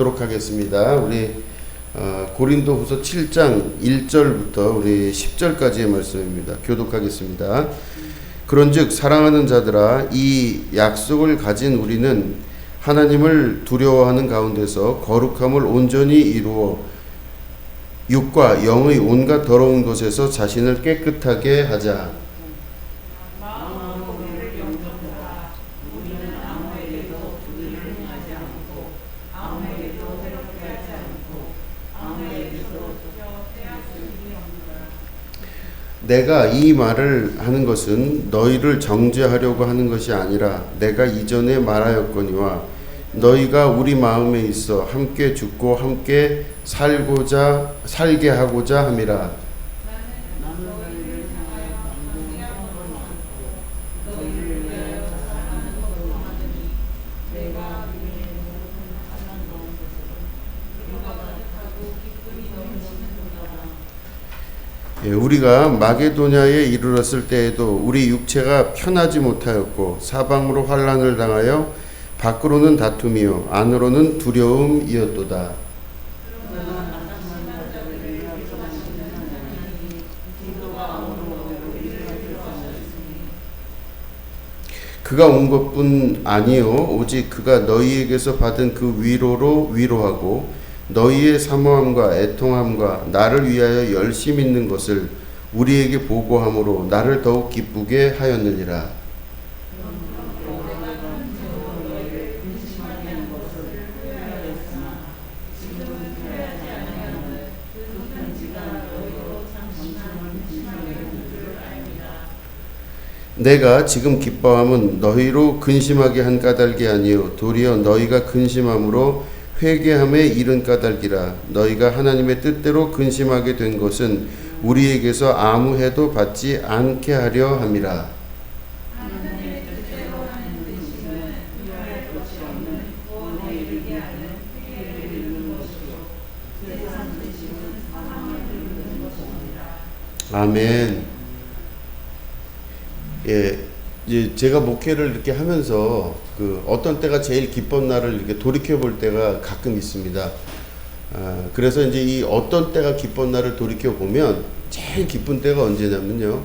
하도록 하겠습니다. 우리 고린도후서 7장 1절부터 우리 10절까지의 말씀입니다. 교독하겠습니다. 그런즉 사랑하는 자들아, 이 약속을 가진 우리는 하나님을 두려워하는 가운데서 거룩함을 온전히 이루어 육과 영의 온갖 더러운 것에서 자신을 깨끗하게 하자. 내가 이 말을 하는 것은 너희를 정죄하려고 하는 것이 아니라 내가 이전에 말하였거니와 너희가 우리 마음에 있어 함께 죽고 함께 살게 하고자 함이라. 우리가 마게도냐에 이르렀을 때에도 우리 육체가 편하지 못하였고 사방으로 환난을 당하여 밖으로는 다툼이요 안으로는 두려움이었도다. 그가 온 것뿐 아니요 오직 그가 너희에게서 받은 그 위로로 위로하고 너희의 사모함과 애통함과 나를 위하여 열심 있는 것을 우리에게 보고함으로 나를 더욱 기쁘게 하였느니라. 내가 지금 기뻐함은 너희로 근심하게 한 까닭이 아니요 도리어 너희가 근심함으로 회개함에 이른 까닭이라. 너희가 하나님의 뜻대로 근심하게 된 것은 우리에게서 아무 해도 받지 않게 하려 함이라. 아멘. 이제 제가 목회를 이렇게 하면서 어떤 때가 제일 기쁜 날을 이렇게 돌이켜 볼 때가 가끔 있습니다. 그래서 이제 이 어떤 때가 기쁜 날을 돌이켜 보면 제일 기쁜 때가 언제냐면요.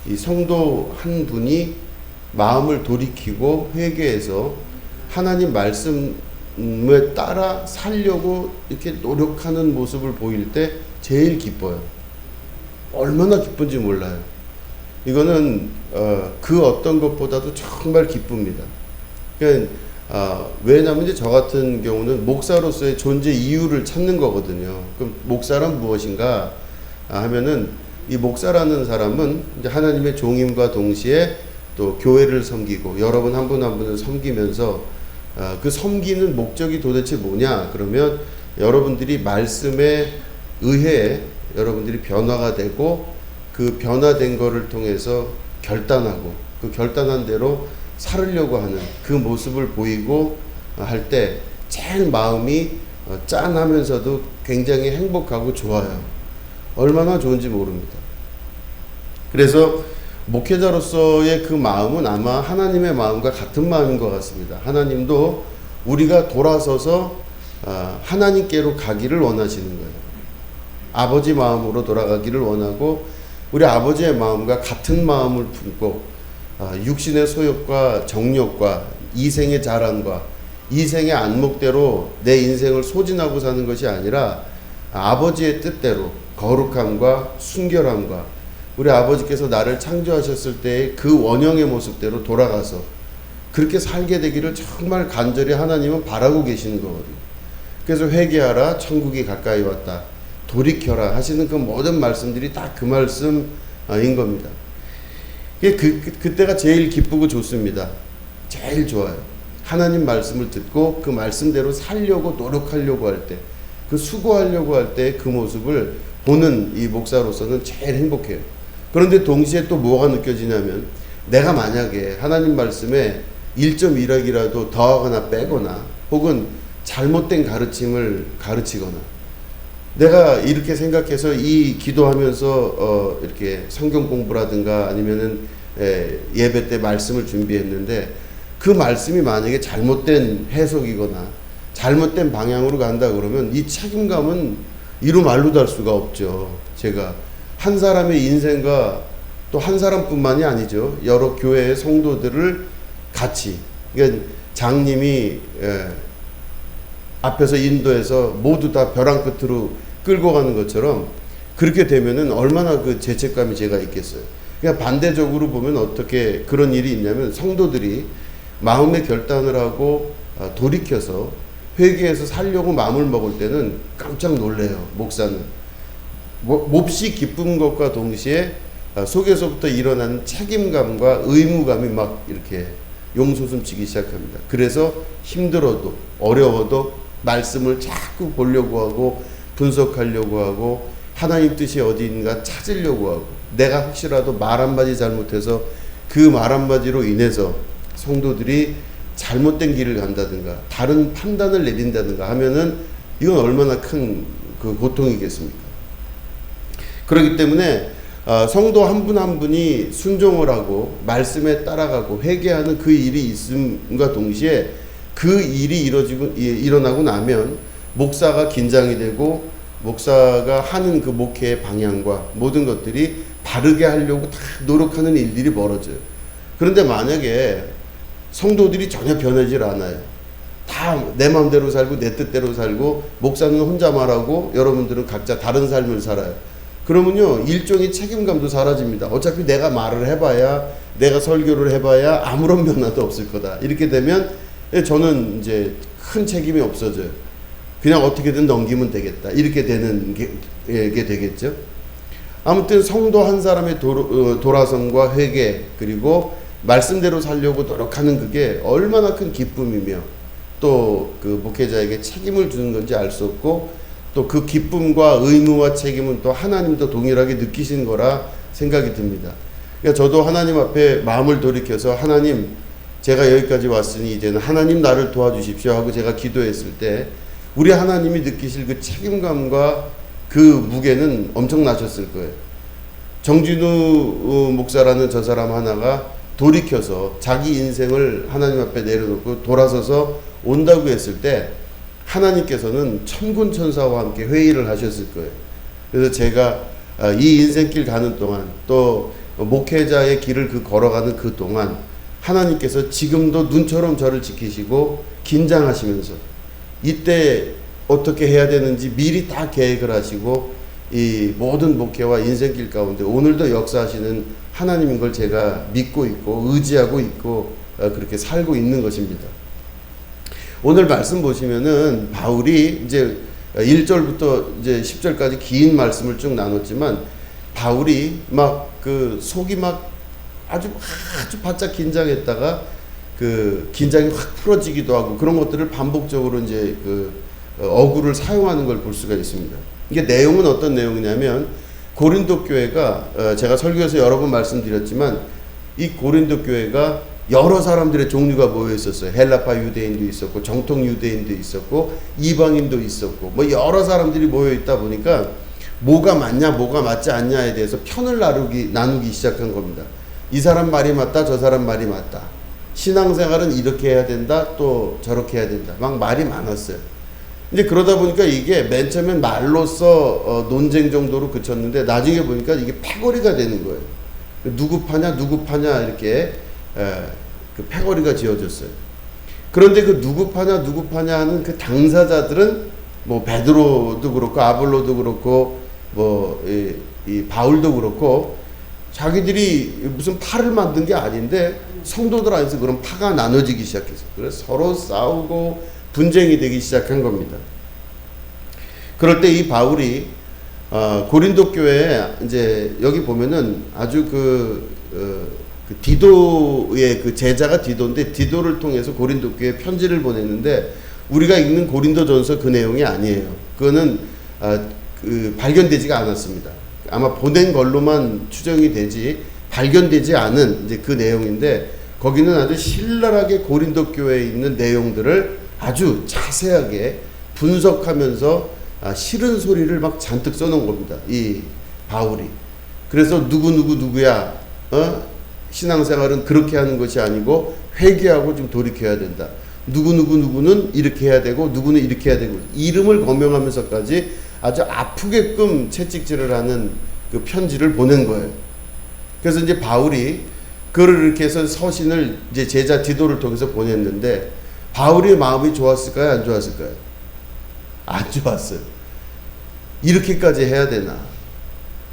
이 성도 한 분이 마음을 돌이키고 회개해서 하나님 말씀에 따라 살려고 이렇게 노력하는 모습을 보일 때 제일 기뻐요. 얼마나 기쁜지 몰라요. 이거는 그 어떤 것보다도 정말 기쁩니다. 그러니까 왜냐하면 이제 저 같은 경우는 목사로서의 존재 이유를 찾는 거거든요. 그럼 목사란 무엇인가 하면은 이 목사라는 사람은 이제 하나님의 종임과 동시에 또 교회를 섬기고 여러분 한 분 한 분을 섬기면서 그 섬기는 목적이 도대체 뭐냐? 그러면 여러분들이 말씀에 의해 여러분들이 변화가 되고 그 변화된 거를 통해서 결단하고 그 결단한 대로 살으려고 하는 그 모습을 보이고 할 때 제일 마음이 짠하면서도 굉장히 행복하고 좋아요. 얼마나 좋은지 모릅니다. 그래서 목회자로서의 그 마음은 아마 하나님의 마음과 같은 마음인 것 같습니다. 하나님도 우리가 돌아서서 하나님께로 가기를 원하시는 거예요. 아버지 마음으로 돌아가기를 원하고 우리 아버지의 마음과 같은 마음을 품고 육신의 소욕과 정욕과 이생의 자랑과 이생의 안목대로 내 인생을 소진하고 사는 것이 아니라 아버지의 뜻대로 거룩함과 순결함과 우리 아버지께서 나를 창조하셨을 때의 그 원형의 모습대로 돌아가서 그렇게 살게 되기를 정말 간절히 하나님은 바라고 계시는 거거든요. 그래서 회개하라, 천국이 가까이 왔다. 돌이켜라 하시는 그 모든 말씀들이 딱 그 말씀인 겁니다. 그때가 제일 기쁘고 좋습니다. 제일 좋아요. 하나님 말씀을 듣고 그 말씀대로 살려고 노력하려고 할 때, 그 수고하려고 할 때 그 모습을 보는 이 목사로서는 제일 행복해요. 그런데 동시에 또 뭐가 느껴지냐면 내가 만약에 하나님 말씀에 1.1학이라도 더하거나 빼거나 혹은 잘못된 가르침을 가르치거나 내가 이렇게 생각해서 이 기도하면서 이렇게 성경 공부라든가 아니면은 예배 때 말씀을 준비했는데 그 말씀이 만약에 잘못된 해석이거나 잘못된 방향으로 간다 그러면 이 책임감은 이루 말로 달 수가 없죠. 제가 한 사람의 인생과 또 한 사람뿐만이 아니죠. 여러 교회의 성도들을 같이, 그러니까 장님이 앞에서 인도해서 모두 다 벼랑 끝으로 끌고 가는 것처럼 그렇게 되면은 얼마나 그 죄책감이 제가 있겠어요. 그러니까 반대적으로 보면 어떻게 그런 일이 있냐면 성도들이 마음의 결단을 하고 돌이켜서 회개해서 살려고 마음을 먹을 때는 깜짝 놀래요. 목사는 몹시 기쁜 것과 동시에 속에서부터 일어나는 책임감과 의무감이 막 이렇게 용솟음치기 시작합니다. 그래서 힘들어도 어려워도 말씀을 자꾸 보려고 하고 분석하려고 하고 하나님 뜻이 어디인가 찾으려고 하고, 내가 혹시라도 말 한마디 잘못해서 그 말 한마디로 인해서 성도들이 잘못된 길을 간다든가 다른 판단을 내린다든가 하면은 이건 얼마나 큰 그 고통이겠습니까? 그렇기 때문에 성도 한 분 한 분이 순종을 하고 말씀에 따라가고 회개하는 그 일이 있음과 동시에 그 일이 일어나고 나면 목사가 긴장이 되고 목사가 하는 그 목회의 방향과 모든 것들이 바르게 하려고 다 노력하는 일들이 벌어져요. 그런데 만약에 성도들이 전혀 변하지 않아요. 다 내 마음대로 살고 내 뜻대로 살고 목사는 혼자 말하고 여러분들은 각자 다른 삶을 살아요. 그러면요 일종의 책임감도 사라집니다. 어차피 내가 말을 해봐야, 내가 설교를 해봐야 아무런 변화도 없을 거다. 이렇게 되면 저는 이제 큰 책임이 없어져요. 그냥 어떻게든 넘기면 되겠다. 이렇게 되는 게 되겠죠. 아무튼 성도 한 사람의 돌아섬과 회개, 그리고 말씀대로 살려고 노력하는 그게 얼마나 큰 기쁨이며 또 그 목회자에게 책임을 주는 건지 알 수 없고, 또 그 기쁨과 의무와 책임은 또 하나님도 동일하게 느끼신 거라 생각이 듭니다. 그러니까 저도 하나님 앞에 마음을 돌이켜서 하나님, 제가 여기까지 왔으니 이제는 하나님 나를 도와주십시오 하고 제가 기도했을 때 우리 하나님이 느끼실 그 책임감과 그 무게는 엄청나셨을 거예요. 정진우 목사라는 저 사람 하나가 돌이켜서 자기 인생을 하나님 앞에 내려놓고 돌아서서 온다고 했을 때 하나님께서는 천군 천사와 함께 회의를 하셨을 거예요. 그래서 제가 이 인생길 가는 동안 또 목회자의 길을 걸어가는 그 동안 하나님께서 지금도 눈처럼 저를 지키시고 긴장하시면서 이때 어떻게 해야 되는지 미리 다 계획을 하시고 이 모든 목회와 인생길 가운데 오늘도 역사하시는 하나님인 걸 제가 믿고 있고 의지하고 있고 그렇게 살고 있는 것입니다. 오늘 말씀 보시면은 바울이 이제 1절부터 이제 10절까지 긴 말씀을 쭉 나눴지만 바울이 막 그 속이 막 아주 바짝 긴장했다가 그 긴장이 확 풀어지기도 하고 그런 것들을 반복적으로 이제 그 어구를 사용하는 걸 볼 수가 있습니다. 이게 내용은 어떤 내용이냐면 고린도 교회가 제가 설교에서 여러 번 말씀드렸지만 이 고린도 교회가 여러 사람들의 종류가 모여 있었어요. 헬라파 유대인도 있었고 정통 유대인도 있었고 이방인도 있었고 뭐 여러 사람들이 모여 있다 보니까 뭐가 맞냐 뭐가 맞지 않냐에 대해서 편을 나누기 시작한 겁니다. 이 사람 말이 맞다 저 사람 말이 맞다. 신앙생활은 이렇게 해야 된다 또 저렇게 해야 된다. 막 말이 많았어요. 이제 그러다 보니까 이게 맨 처음엔 말로써 논쟁 정도로 그쳤는데 나중에 보니까 이게 패거리가 되는 거예요. 누구 파냐 이렇게 그 패거리가 지어졌어요. 그런데 그 누구 파냐 하는 그 당사자들은 뭐 베드로도 그렇고 아볼로도 그렇고 뭐 이 바울도 그렇고 자기들이 무슨 파를 만든 게 아닌데 성도들 안에서 그런 파가 나눠지기 시작했어요. 그래서 서로 싸우고 분쟁이 되기 시작한 겁니다. 그럴 때 이 바울이 고린도 교회에 이제 여기 보면은 아주 그 디도의 그 제자가 디도인데 디도를 통해서 고린도 교회에 편지를 보냈는데 우리가 읽는 고린도전서 그 내용이 아니에요. 그거는 발견되지가 않았습니다. 아마 보낸 걸로만 추정이 되지 발견되지 않은 이제 그 내용인데 거기는 아주 신랄하게 고린도 교회에 있는 내용들을 아주 자세하게 분석하면서 싫은 소리를 막 잔뜩 써놓은 겁니다. 이 바울이. 그래서 누구야 신앙생활은 그렇게 하는 것이 아니고 회개하고 좀 돌이켜야 된다. 누구는 이렇게 해야 되고 누구는 이렇게 해야 되고 이름을 거명하면서까지 아주 아프게끔 채찍질을 하는 그 편지를 보낸 거예요. 그래서 이제 바울이 그를 이렇게 해서 서신을 이제 제자 디도를 통해서 보냈는데 바울의 마음이 좋았을까요? 안 좋았을까요? 안 좋았어요. 이렇게까지 해야 되나?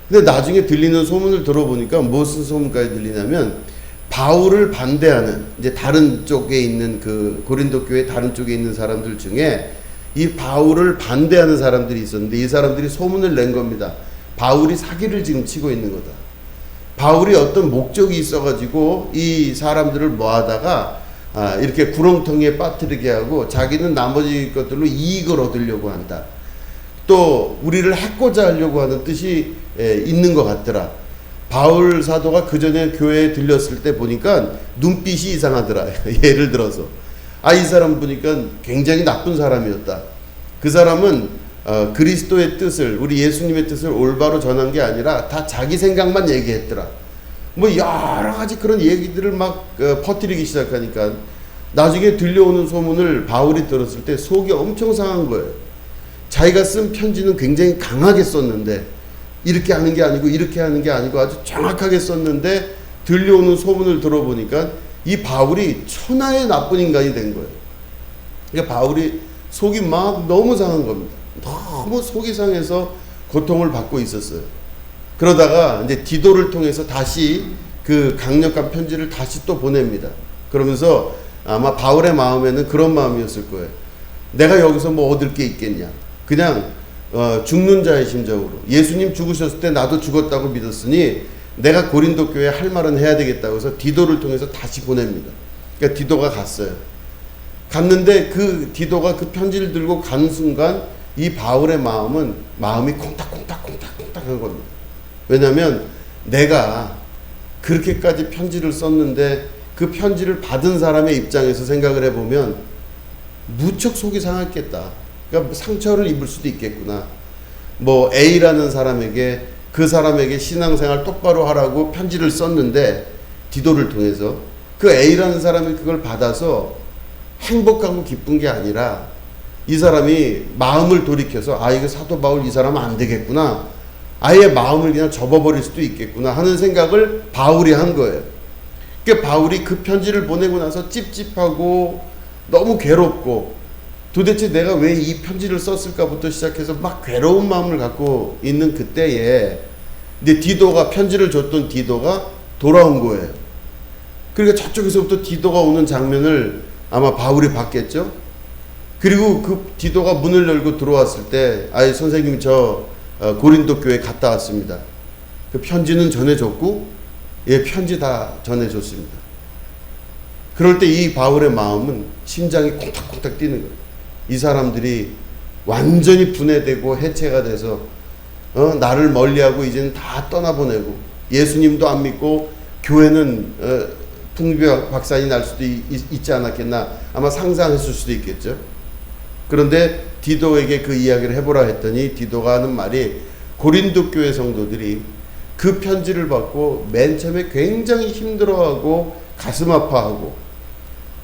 근데 나중에 들리는 소문을 들어보니까 무슨 소문까지 들리냐면 바울을 반대하는 이제 다른 쪽에 있는 그 고린도 교회 다른 쪽에 있는 사람들 중에 이 바울을 반대하는 사람들이 있었는데 이 사람들이 소문을 낸 겁니다. 바울이 사기를 지금 치고 있는 거다. 바울이 어떤 목적이 있어가지고 이 사람들을 모아다가 이렇게 구렁텅이에 빠뜨리게 하고 자기는 나머지 것들로 이익을 얻으려고 한다. 또 우리를 해코자 하려고 하는 뜻이 있는 것 같더라. 바울 사도가 그 전에 교회에 들렸을 때 보니까 눈빛이 이상하더라. 예를 들어서 이 사람 보니까 굉장히 나쁜 사람이었다. 그 사람은 그리스도의 뜻을 우리 예수님의 뜻을 올바로 전한 게 아니라 다 자기 생각만 얘기했더라. 뭐 여러 가지 그런 얘기들을 막 퍼뜨리기 시작하니까 나중에 들려오는 소문을 바울이 들었을 때 속이 엄청 상한 거예요. 자기가 쓴 편지는 굉장히 강하게 썼는데 이렇게 하는 게 아니고 이렇게 하는 게 아니고 아주 정확하게 썼는데 들려오는 소문을 들어보니까 이 바울이 천하의 나쁜 인간이 된 거예요. 그러니까 바울이 속이 막 너무 상한 겁니다. 너무 속이 상해서 고통을 받고 있었어요. 그러다가 이제 디도를 통해서 다시 그 강력한 편지를 다시 또 보냅니다. 그러면서 아마 바울의 마음에는 그런 마음이었을 거예요. 내가 여기서 뭐 얻을 게 있겠냐. 그냥 죽는 자의 심정으로 예수님 죽으셨을 때 나도 죽었다고 믿었으니 내가 고린도 교회에 할 말은 해야 되겠다고 해서 디도를 통해서 다시 보냅니다. 그러니까 디도가 갔어요. 갔는데 그 디도가 그 편지를 들고 가는 순간 이 바울의 마음이 콩닥콩닥한 겁니다. 왜냐하면 내가 그렇게까지 편지를 썼는데 그 편지를 받은 사람의 입장에서 생각을 해보면 무척 속이 상했겠다. 그러니까 상처를 입을 수도 있겠구나. 뭐 A라는 사람에게 그 사람에게 신앙생활 똑바로 하라고 편지를 썼는데 디도를 통해서 그 A라는 사람이 그걸 받아서 행복하고 기쁜 게 아니라 이 사람이 마음을 돌이켜서 이거 사도 바울 이 사람은 안 되겠구나. 아예 마음을 그냥 접어버릴 수도 있겠구나 하는 생각을 바울이 한 거예요. 그러니까 바울이 그 편지를 보내고 나서 찝찝하고 너무 괴롭고 도대체 내가 왜 이 편지를 썼을까부터 시작해서 막 괴로운 마음을 갖고 있는 그때에 이제 디도가 편지를 줬던 디도가 돌아온 거예요. 그러니까 저쪽에서부터 디도가 오는 장면을 아마 바울이 봤겠죠. 그리고 그 디도가 문을 열고 들어왔을 때 선생님 저 고린도 교회 갔다 왔습니다. 그 편지는 전해줬고 편지 다 전해줬습니다. 그럴 때 이 바울의 마음은 심장이 콩닥콩닥 뛰는 거예요. 이 사람들이 완전히 분해되고 해체가 돼서 나를 멀리하고 이제는 다 떠나보내고 예수님도 안 믿고 교회는 풍비박산이 날 수도 있지 않았겠나 아마 상상했을 수도 있겠죠. 그런데 디도에게 그 이야기를 해보라 했더니 디도가 하는 말이 고린도 교회 성도들이 그 편지를 받고 맨 처음에 굉장히 힘들어하고 가슴 아파하고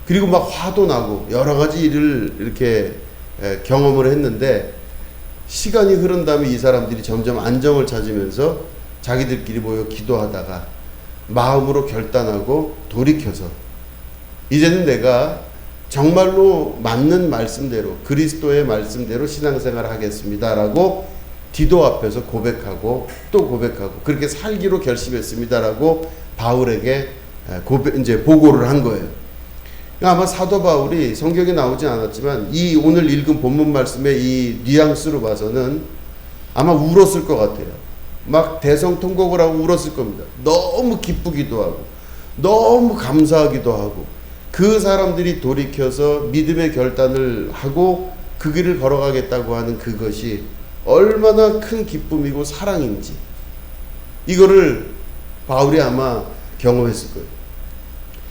그리고 막 화도 나고 여러 가지 일을 이렇게 경험을 했는데 시간이 흐른 다음에 이 사람들이 점점 안정을 찾으면서 자기들끼리 모여 기도하다가 마음으로 결단하고 돌이켜서 이제는 내가 정말로 맞는 말씀대로 그리스도의 말씀대로 신앙생활을 하겠습니다라고 디도 앞에서 고백하고 또 고백하고 그렇게 살기로 결심했습니다라고 바울에게 이제 보고를 한 거예요. 아마 사도 바울이 성경에 나오지 않았지만 이 오늘 읽은 본문 말씀의 이 뉘앙스로 봐서는 아마 울었을 것 같아요. 막 대성통곡을 하고 울었을 겁니다. 너무 기쁘기도 하고 너무 감사하기도 하고 그 사람들이 돌이켜서 믿음의 결단을 하고 그 길을 걸어가겠다고 하는 그것이 얼마나 큰 기쁨이고 사랑인지 이거를 바울이 아마 경험했을 거예요.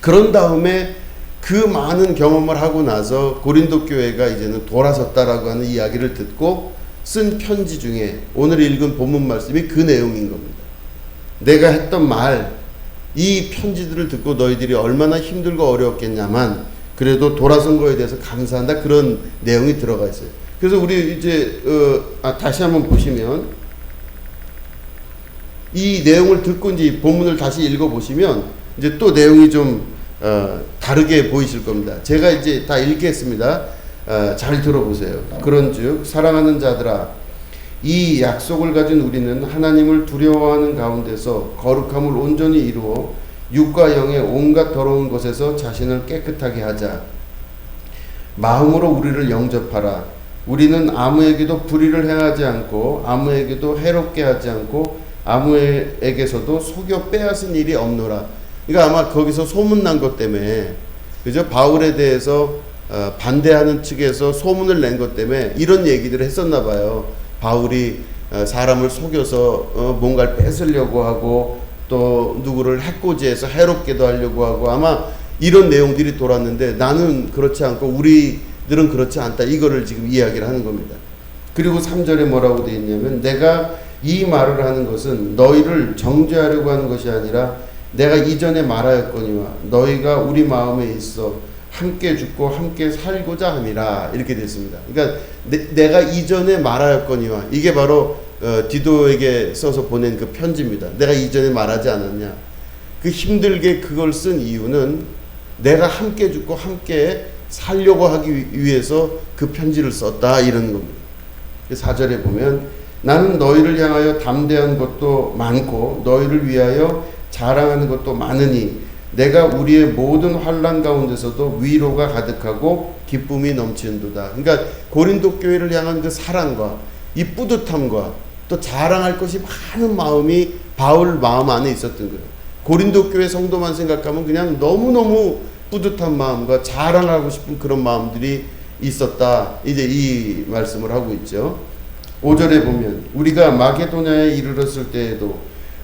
그런 다음에 그 많은 경험을 하고 나서 고린도 교회가 이제는 돌아섰다라고 하는 이야기를 듣고 쓴 편지 중에 오늘 읽은 본문 말씀이 그 내용인 겁니다. 내가 했던 말, 이 편지들을 듣고 너희들이 얼마나 힘들고 어려웠겠냐만 그래도 돌아선 거에 대해서 감사한다, 그런 내용이 들어가 있어요. 그래서 우리 이제 다시 한번 보시면 이 내용을 듣고 이제 본문을 다시 읽어보시면 이제 또 내용이 좀 다르게 보이실 겁니다. 제가 이제 다 읽겠습니다. 잘 들어보세요. 그런즉 사랑하는 자들아, 이 약속을 가진 우리는 하나님을 두려워하는 가운데서 거룩함을 온전히 이루어 육과 영의 온갖 더러운 것에서 자신을 깨끗하게 하자. 마음으로 우리를 영접하라. 우리는 아무에게도 불의를 행하지 않고 아무에게도 해롭게 하지 않고 아무에게서도 속여 빼앗은 일이 없노라. 그러니까 아마 거기서 소문난 것 때문에, 그죠? 바울에 대해서 반대하는 측에서 소문을 낸 것 때문에 이런 얘기들을 했었나 봐요. 바울이 사람을 속여서 뭔가를 뺏으려고 하고 또 누구를 해코지해서 해롭게도 하려고 하고, 아마 이런 내용들이 돌았는데 나는 그렇지 않고 우리들은 그렇지 않다, 이거를 지금 이야기를 하는 겁니다. 그리고 3절에 뭐라고 되어 있냐면, 내가 이 말을 하는 것은 너희를 정죄하려고 하는 것이 아니라 내가 이전에 말하였거니와 너희가 우리 마음에 있어 함께 죽고 함께 살고자 함이라, 이렇게 됐습니다. 그러니까 내가 이전에 말하였거니와, 이게 바로 디도에게 써서 보낸 그 편지입니다. 내가 이전에 말하지 않았냐. 그 힘들게 그걸 쓴 이유는 내가 함께 죽고 함께 살려고 하기 위해서 그 편지를 썼다, 이런 겁니다. 4절에 보면, 나는 너희를 향하여 담대한 것도 많고 너희를 위하여 자랑하는 것도 많으니 내가 우리의 모든 환난 가운데서도 위로가 가득하고 기쁨이 넘치는도다. 그러니까 고린도 교회를 향한 그 사랑과 이 뿌듯함과 또 자랑할 것이 많은 마음이 바울 마음 안에 있었던 거예요. 고린도 교회 성도만 생각하면 그냥 너무너무 뿌듯한 마음과 자랑하고 싶은 그런 마음들이 있었다, 이제 이 말씀을 하고 있죠. 5절에 보면, 우리가 마게도냐에 이르렀을 때에도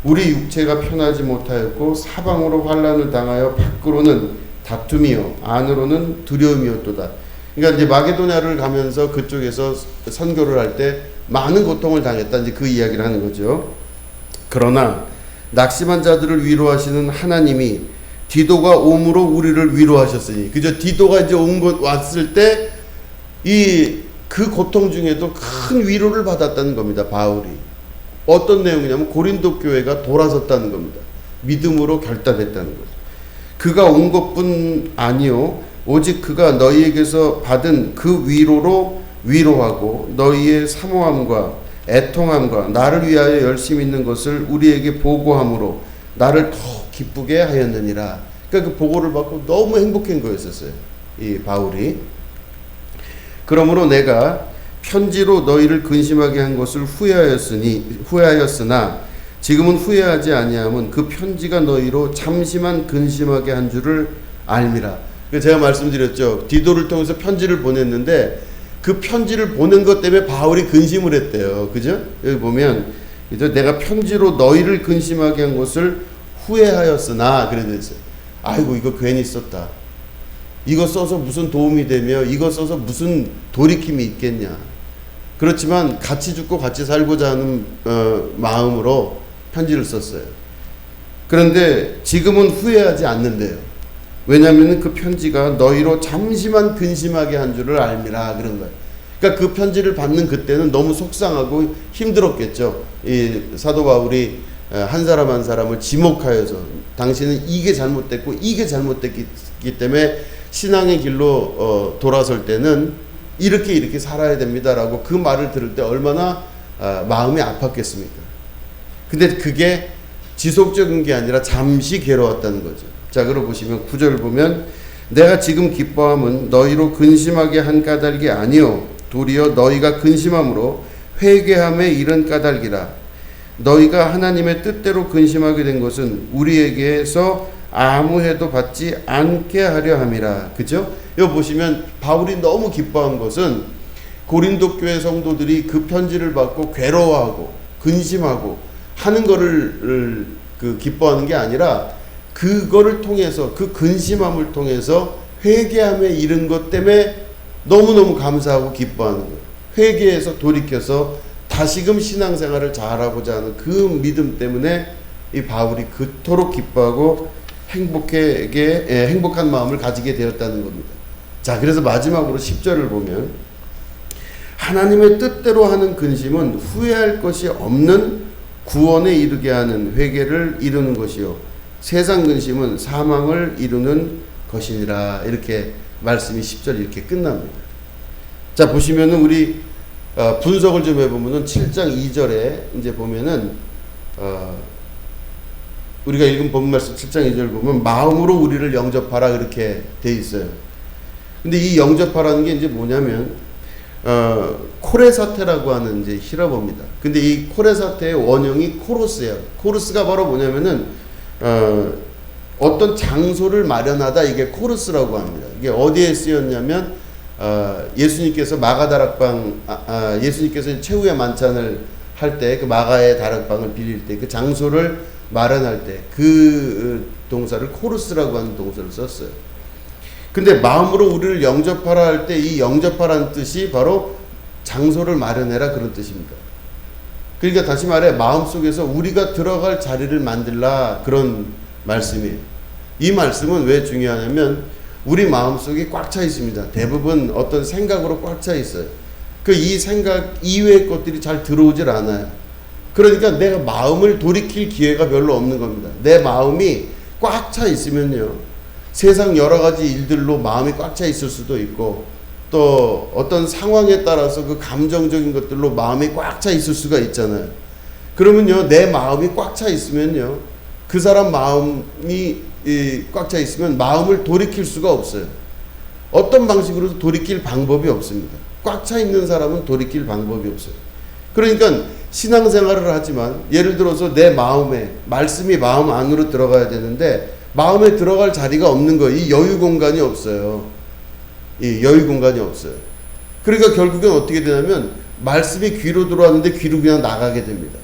우리 육체가 편하지 못하였고 사방으로 환난을 당하여 밖으로는 다툼이요 안으로는 두려움이었도다. 그러니까 이제 마게도냐를 가면서 그쪽에서 선교를 할 때 많은 고통을 당했다, 이제 그 이야기를 하는 거죠. 그러나 낙심한 자들을 위로하시는 하나님이 디도가 옴으로 우리를 위로하셨으니, 그죠? 디도가 이제 왔을 때 그 고통 중에도 큰 위로를 받았다는 겁니다, 바울이. 어떤 내용이냐면 고린도 교회가 돌아섰다는 겁니다. 믿음으로 결단했다는 거죠. 그가 온 것뿐 아니요 오직 그가 너희에게서 받은 그 위로로 위로하고 너희의 사모함과 애통함과 나를 위하여 열심히 있는 것을 우리에게 보고함으로 나를 더 기쁘게 하였느니라. 그러니까 그 보고를 받고 너무 행복한 거였었어요, 이 바울이. 그러므로 내가 편지로 너희를 근심하게 한 것을 후회하였으나 지금은 후회하지 아니함은 그 편지가 너희로 잠시만 근심하게 한 줄을 알미라. 제가 말씀드렸죠. 디도를 통해서 편지를 보냈는데 그 편지를 보낸 것 때문에 바울이 근심을 했대요. 그죠? 여기 보면 내가 편지로 너희를 근심하게 한 것을 후회하였으나, 그래 됐어요. 아이고 이거 괜히 썼다. 이거 써서 무슨 도움이 되며 이거 써서 무슨 돌이킴이 있겠냐. 그렇지만 같이 죽고 같이 살고자 하는 마음으로 편지를 썼어요. 그런데 지금은 후회하지 않는데요. 왜냐하면 그 편지가 너희로 잠시만 근심하게 한 줄을 알미라, 그런 거예요. 그러니까 그 편지를 받는 그때는 너무 속상하고 힘들었겠죠. 이 사도 바울이 한 사람 한 사람을 지목하여서 당신은 이게 잘못됐고 이게 잘못됐기 때문에 신앙의 길로 돌아설 때는 이렇게 살아야 됩니다라고 그 말을 들을 때 얼마나 마음이 아팠겠습니까? 근데 그게 지속적인 게 아니라 잠시 괴로웠다는 거죠. 자, 그러고 보시면 9절 보면, 내가 지금 기뻐함은 너희로 근심하게 한 까닭이 아니요 도리어 너희가 근심함으로 회개함에 이른 까닭이라. 너희가 하나님의 뜻대로 근심하게 된 것은 우리에게서 아무 해도 받지 않게 하려 함이라. 그죠? 여기 보시면 바울이 너무 기뻐한 것은 고린도 교회 성도들이 그 편지를 받고 괴로워하고 근심하고 하는 거를 기뻐하는 게 아니라 그거를 통해서, 그 근심함을 통해서 회개함에 이른 것 때문에 너무너무 감사하고 기뻐하는 거예요. 회개해서 돌이켜서 다시금 신앙생활을 잘하고자 하는 그 믿음 때문에 이 바울이 그토록 기뻐하고 행복한 마음을 가지게 되었다는 겁니다. 자, 그래서 마지막으로 10절을 보면 하나님의 뜻대로 하는 근심은 후회할 것이 없는 구원에 이르게 하는 회개를 이루는 것이요 세상 근심은 사망을 이루는 것이니라. 이렇게 말씀이 10절 이렇게 끝납니다. 자, 보시면은 우리 분석을 좀 해보면은 7장 2절에 이제 보면은 우리가 읽은 본문 말씀 7장 2절 보면 마음으로 우리를 영접하라 이렇게 돼 있어요. 근데 이 영접하라는 게 이제 뭐냐면 코레사테라고 하는 이제 히라보입니다. 근데 이 코레사테의 원형이 코로스예요. 코르스가 바로 뭐냐면은 어떤 장소를 마련하다, 이게 코르스라고 합니다. 이게 어디에 쓰였냐면 예수님께서 마가 다락방 예수님께서 최후의 만찬을 할 때 그 마가의 다락방을 빌릴 때 그 장소를 마련할 때 그 동사를 코르스라고 하는 동사를 썼어요. 근데 마음으로 우리를 영접하라 할 때 이 영접하라는 뜻이 바로 장소를 마련해라 그런 뜻입니다. 그러니까 다시 말해 마음속에서 우리가 들어갈 자리를 만들라 그런 말씀이에요. 이 말씀은 왜 중요하냐면 우리 마음속이 꽉 차 있습니다. 대부분 어떤 생각으로 꽉 차 있어요. 이 생각 이외의 것들이 잘 들어오질 않아요. 그러니까 내가 마음을 돌이킬 기회가 별로 없는 겁니다. 내 마음이 꽉 차 있으면요, 세상 여러 가지 일들로 마음이 꽉 차 있을 수도 있고 또 어떤 상황에 따라서 그 감정적인 것들로 마음이 꽉 차 있을 수가 있잖아요. 그러면요, 내 마음이 꽉 차 있으면요, 그 사람 마음이 꽉 차 있으면 마음을 돌이킬 수가 없어요. 어떤 방식으로도 돌이킬 방법이 없습니다. 꽉 차 있는 사람은 돌이킬 방법이 없어요. 그러니까 신앙생활을 하지만 예를 들어서 내 마음에 말씀이 마음 안으로 들어가야 되는데 마음에 들어갈 자리가 없는 거예요. 이 여유 공간이 없어요. 이 여유 공간이 없어요. 그러니까 결국엔 어떻게 되냐면 말씀이 귀로 들어왔는데 귀로 그냥 나가게 됩니다.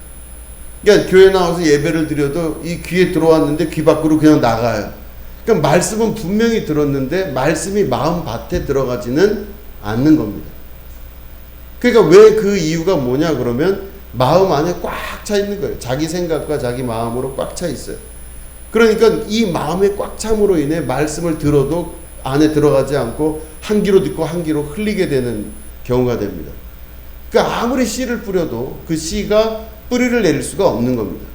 그러니까 교회 나와서 예배를 드려도 이 귀에 들어왔는데 귀 밖으로 그냥 나가요. 그러니까 말씀은 분명히 들었는데 말씀이 마음 밭에 들어가지는 않는 겁니다. 그러니까 왜 그 이유가 뭐냐 그러면 마음 안에 꽉 차 있는 거예요. 자기 생각과 자기 마음으로 꽉 차 있어요. 그러니까 이 마음의 꽉 참으로 인해 말씀을 들어도 안에 들어가지 않고 한 귀로 듣고 한 귀로 흘리게 되는 경우가 됩니다. 그러니까 아무리 씨를 뿌려도 그 씨가 뿌리를 내릴 수가 없는 겁니다.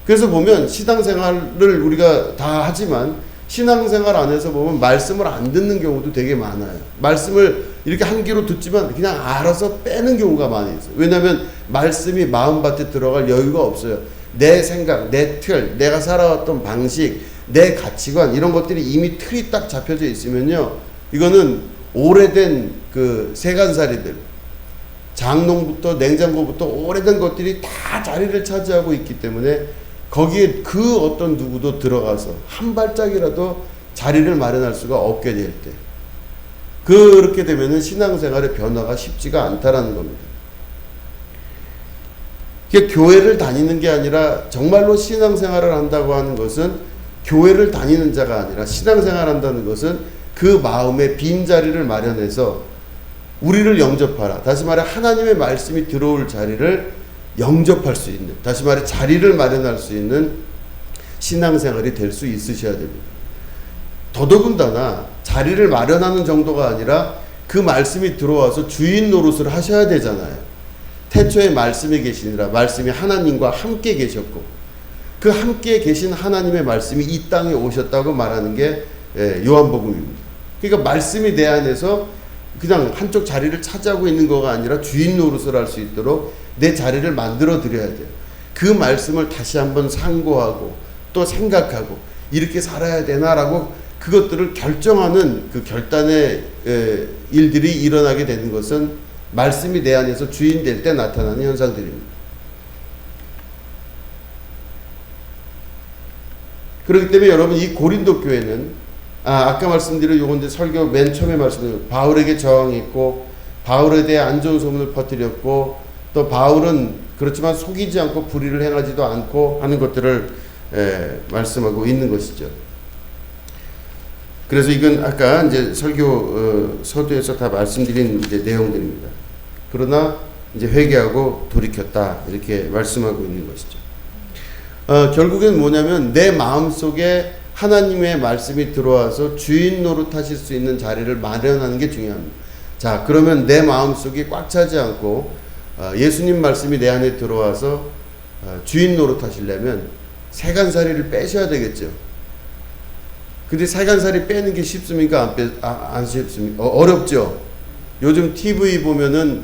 그래서 보면 신앙생활을 우리가 다 하지만 신앙생활 안에서 보면 말씀을 안 듣는 경우도 되게 많아요. 말씀을 이렇게 한 귀로 듣지만 그냥 알아서 빼는 경우가 많이 있어요. 왜냐하면 말씀이 마음밭에 들어갈 여유가 없어요. 내 생각, 내 틀, 내가 살아왔던 방식, 내 가치관 이런 것들이 이미 틀이 딱 잡혀져 있으면요, 이거는 오래된 그 세간살이들, 장롱부터 냉장고부터 오래된 것들이 다 자리를 차지하고 있기 때문에 거기에 그 어떤 누구도 들어가서 한 발짝이라도 자리를 마련할 수가 없게 될 때, 그렇게 되면은 신앙생활의 변화가 쉽지가 않다라는 겁니다. 교회를 다니는 게 아니라 정말로 신앙생활을 한다고 하는 것은 교회를 다니는 자가 아니라 신앙생활 한다는 것은 그 마음의 빈자리를 마련해서 우리를 영접하라. 다시 말해 하나님의 말씀이 들어올 자리를 영접할 수 있는, 다시 말해 자리를 마련할 수 있는 신앙생활이 될 수 있으셔야 됩니다. 더더군다나 자리를 마련하는 정도가 아니라 그 말씀이 들어와서 주인 노릇을 하셔야 되잖아요. 태초에 말씀이 계시니라. 말씀이 하나님과 함께 계셨고 그 함께 계신 하나님의 말씀이 이 땅에 오셨다고 말하는 게 요한복음입니다. 그러니까 말씀이 내 안에서 그냥 한쪽 자리를 차지하고 있는 거가 아니라 주인 노릇을 할 수 있도록 내 자리를 만들어 드려야 돼요. 그 말씀을 다시 한번 상고하고 또 생각하고 이렇게 살아야 되나라고 그것들을 결정하는 그 결단의 일들이 일어나게 되는 것은 말씀이 내 안에서 주인 될 때 나타나는 현상들입니다. 그렇기 때문에 여러분 이 고린도 교회는 아까 말씀드린 요건데 설교 맨 처음에 말씀드린 바울에게 저항이 있고 바울에 대해 안 좋은 소문을 퍼뜨렸고 또 바울은 그렇지만 속이지 않고 불의를 행하지도 않고 하는 것들을 말씀하고 있는 것이죠. 그래서 이건 아까 이제 설교 서두에서 다 말씀드린 이제 내용들입니다. 그러나 이제 회개하고 돌이켰다 이렇게 말씀하고 있는 것이죠. 결국엔 뭐냐면 내 마음 속에 하나님의 말씀이 들어와서 주인 노릇하실 수 있는 자리를 마련하는 게 중요합니다. 자, 그러면 내 마음속이 꽉 차지 않고 예수님 말씀이 내 안에 들어와서 주인 노릇하시려면 세간살이를 빼셔야 되겠죠. 근데 세간살이 빼는 게 쉽습니까? 안 쉽습니까? 어렵죠. 요즘 TV 보면은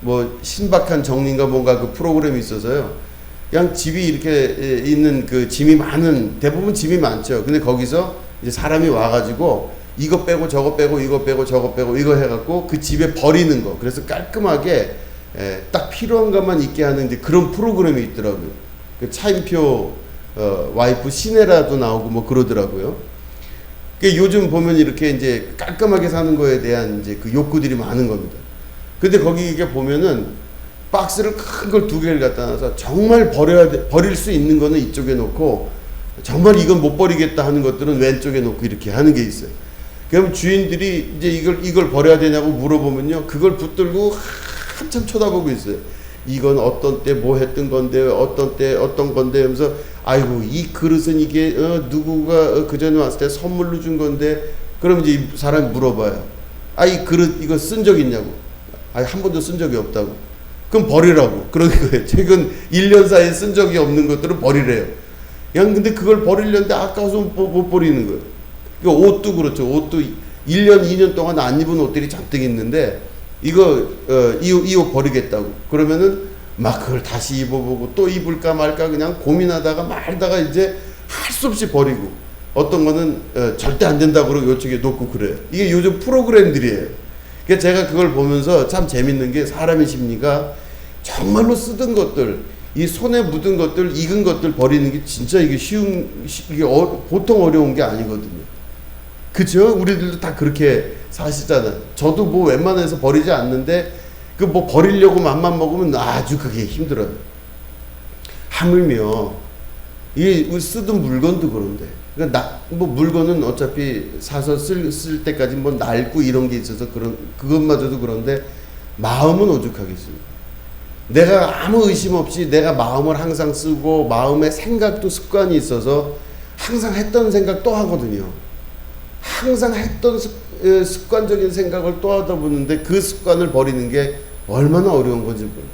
뭐 신박한 정리인가 뭔가 그 프로그램이 있어서요. 그냥 집이 이렇게 있는 그 짐이 많은, 대부분 짐이 많죠. 근데 거기서 이제 사람이 와가지고 이거 빼고 저거 빼고 이거 빼고 저거 빼고 이거 해갖고 그 집에 버리는 거. 그래서 깔끔하게 딱 필요한 것만 있게 하는 이제 그런 프로그램이 있더라고요. 그 차인표 와이프 시네라도 나오고 뭐 그러더라고요. 요즘 보면 이렇게 이제 깔끔하게 사는 거에 대한 이제 그 욕구들이 많은 겁니다. 근데 거기 이게 보면은 박스를 큰 걸 2개를 갖다 놔서 정말 버릴 수 있는 거는 이쪽에 놓고 정말 이건 못 버리겠다 하는 것들은 왼쪽에 놓고 이렇게 하는 게 있어요. 그럼 주인들이 이제 이걸 버려야 되냐고 물어보면요. 그걸 붙들고 한참 쳐다보고 있어요. 이건 어떤 때 뭐 했던 건데, 어떤 때 어떤 건데 하면서, 아이고, 이 그릇은 이게, 누구가 그 전에 왔을 때 선물로 준 건데, 그럼 이제 이 사람이 물어봐요. 아, 이 그릇, 이거 쓴 적 있냐고. 아, 한 번도 쓴 적이 없다고. 그럼 버리라고. 그런 거예요. 최근 1년 사이에 쓴 적이 없는 것들은 버리래요. 그냥 근데 그걸 버리려는데 아까워서 못 버리는 거예요. 그러니까 옷도 그렇죠. 옷도 1년, 2년 동안 안 입은 옷들이 잔뜩 있는데, 이거 이 옷 버리겠다고 그러면은 막 그걸 다시 입어보고 또 입을까 말까 그냥 고민하다가 말다가 이제 할 수 없이 버리고, 어떤 거는 절대 안 된다고 그러고 요쪽에 놓고 그래요. 이게 요즘 프로그램들이에요. 그러니까 제가 그걸 보면서 참 재밌는 게, 사람의 심리가 정말로 쓰던 것들, 이 손에 묻은 것들, 익은 것들 버리는 게 진짜 이게 이게 보통 어려운 게 아니거든요. 그죠? 우리들도 다 그렇게 사시잖아요. 저도 뭐 웬만해서 버리지 않는데, 그 뭐 버리려고 맘만 먹으면 아주 그게 힘들어요. 하물며, 이 쓰던 물건도 그런데. 그러니까 뭐 물건은 어차피 사서 쓸 때까지 뭐 낡고 이런 게 있어서 그것마저도 그런데, 마음은 오죽하겠습니까? 내가 아무 의심 없이 내가 마음을 항상 쓰고, 마음의 생각도 습관이 있어서 항상 했던 생각 또 하거든요. 항상 했던 습관적인 생각을 또 하다 보는데, 그 습관을 버리는 게 얼마나 어려운 건지 모르겠어요.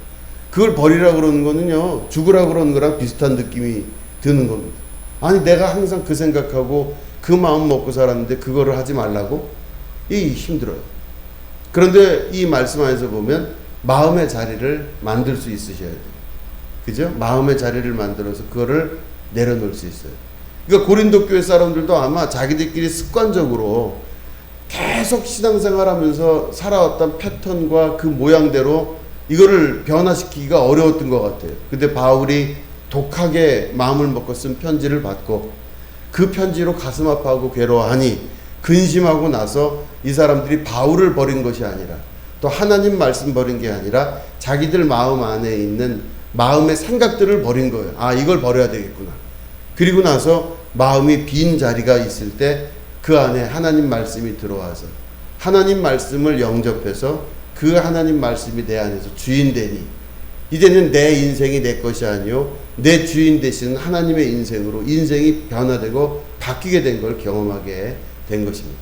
그걸 버리라고 그러는 거는요, 죽으라고 그러는 거랑 비슷한 느낌이 드는 겁니다. 아니, 내가 항상 그 생각하고 그 마음 먹고 살았는데 그거를 하지 말라고? 이 힘들어요. 그런데 이 말씀 안에서 보면 마음의 자리를 만들 수 있으셔야 돼요. 그죠? 마음의 자리를 만들어서 그거를 내려놓을 수 있어요. 그러니까 고린도 교회 사람들도 아마 자기들끼리 습관적으로 계속 신앙생활 하면서 살아왔던 패턴과 그 모양대로 이거를 변화시키기가 어려웠던 것 같아요. 근데 바울이 독하게 마음을 먹고 쓴 편지를 받고, 그 편지로 가슴 아파하고 괴로워하니 근심하고 나서 이 사람들이 바울을 버린 것이 아니라, 또 하나님 말씀 버린 게 아니라 자기들 마음 안에 있는 마음의 생각들을 버린 거예요. 아, 이걸 버려야 되겠구나. 그리고 나서 마음이 빈 자리가 있을 때 그 안에 하나님 말씀이 들어와서 하나님 말씀을 영접해서 그 하나님 말씀이 내 안에서 주인 되니, 이제는 내 인생이 내 것이 아니요 내 주인 되시는 하나님의 인생으로 인생이 변화되고 바뀌게 된 걸 경험하게 된 것입니다.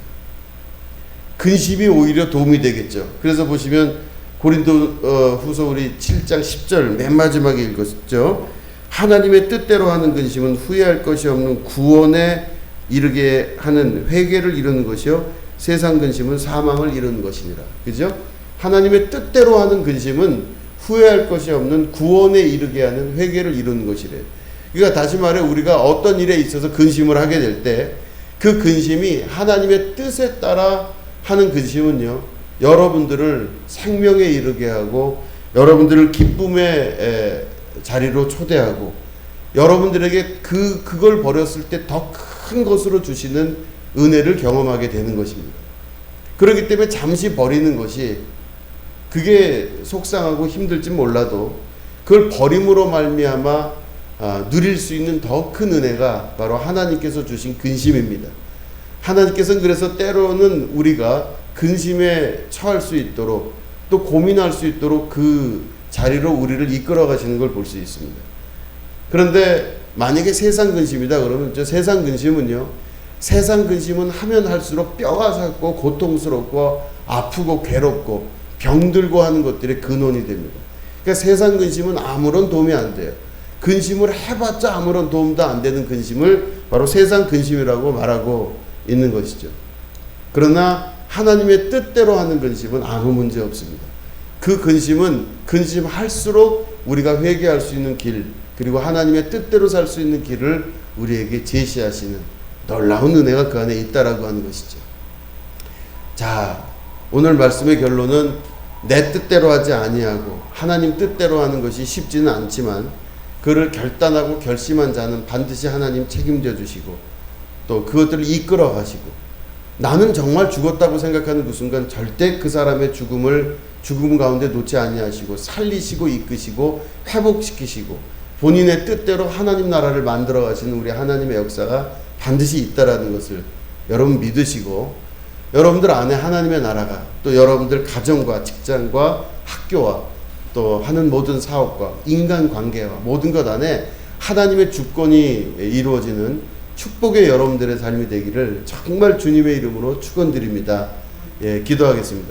근심이 오히려 도움이 되겠죠. 그래서 보시면 고린도 후서 우리 7장 10절 맨 마지막에 읽었죠. 하나님의 뜻대로 하는 근심은 후회할 것이 없는 구원에 이르게 하는 회개를 이루는 것이요 세상 근심은 사망을 이루는 것이니라. 그죠? 하나님의 뜻대로 하는 근심은 후회할 것이 없는 구원에 이르게 하는 회개를 이루는 것이래. 그러니까 다시 말해, 우리가 어떤 일에 있어서 근심을 하게 될 때 그 근심이 하나님의 뜻에 따라 하는 근심은요, 여러분들을 생명에 이르게 하고 여러분들을 기쁨의 자리로 초대하고 여러분들에게 그걸 버렸을 때 더 큰 것으로 주시는 은혜를 경험하게 되는 것입니다. 그렇기 때문에 잠시 버리는 것이, 그게 속상하고 힘들지 몰라도 그걸 버림으로 말미암아 누릴 수 있는 더 큰 은혜가 바로 하나님께서 주신 근심입니다. 하나님께서는 그래서 때로는 우리가 근심에 처할 수 있도록, 또 고민할 수 있도록 그 자리로 우리를 이끌어 가시는 걸 볼 수 있습니다. 그런데 만약에 세상 근심이다 그러면 저 세상 근심은요. 세상 근심은 하면 할수록 뼈가 삭고 고통스럽고 아프고 괴롭고 병들고 하는 것들의 근원이 됩니다. 그러니까 세상 근심은 아무런 도움이 안 돼요. 근심을 해봤자 아무런 도움도 안 되는 근심을 바로 세상 근심이라고 말하고 있는 것이죠. 그러나 하나님의 뜻대로 하는 근심은 아무 문제 없습니다. 그 근심은 근심할수록 우리가 회개할 수 있는 길, 그리고 하나님의 뜻대로 살 수 있는 길을 우리에게 제시하시는 놀라운 은혜가 그 안에 있다라고 하는 것이죠. 자, 오늘 말씀의 결론은 내 뜻대로 하지 아니하고 하나님 뜻대로 하는 것이 쉽지는 않지만 그를 결단하고 결심한 자는 반드시 하나님 책임져 주시고 또 그것들을 이끌어 가시고 나는 정말 죽었다고 생각하는 그 순간 절대 그 사람의 죽음 가운데 놓지 아니하시고 살리시고 이끄시고 회복시키시고 본인의 뜻대로 하나님 나라를 만들어 가시는 우리 하나님의 역사가 반드시 있다라는 것을 여러분 믿으시고 여러분들 안에 하나님의 나라가 또 여러분들 가정과 직장과 학교와 또 하는 모든 사업과 인간관계와 모든 것 안에 하나님의 주권이 이루어지는 축복의 여러분들의 삶이 되기를 정말 주님의 이름으로 축원드립니다. 예, 기도하겠습니다.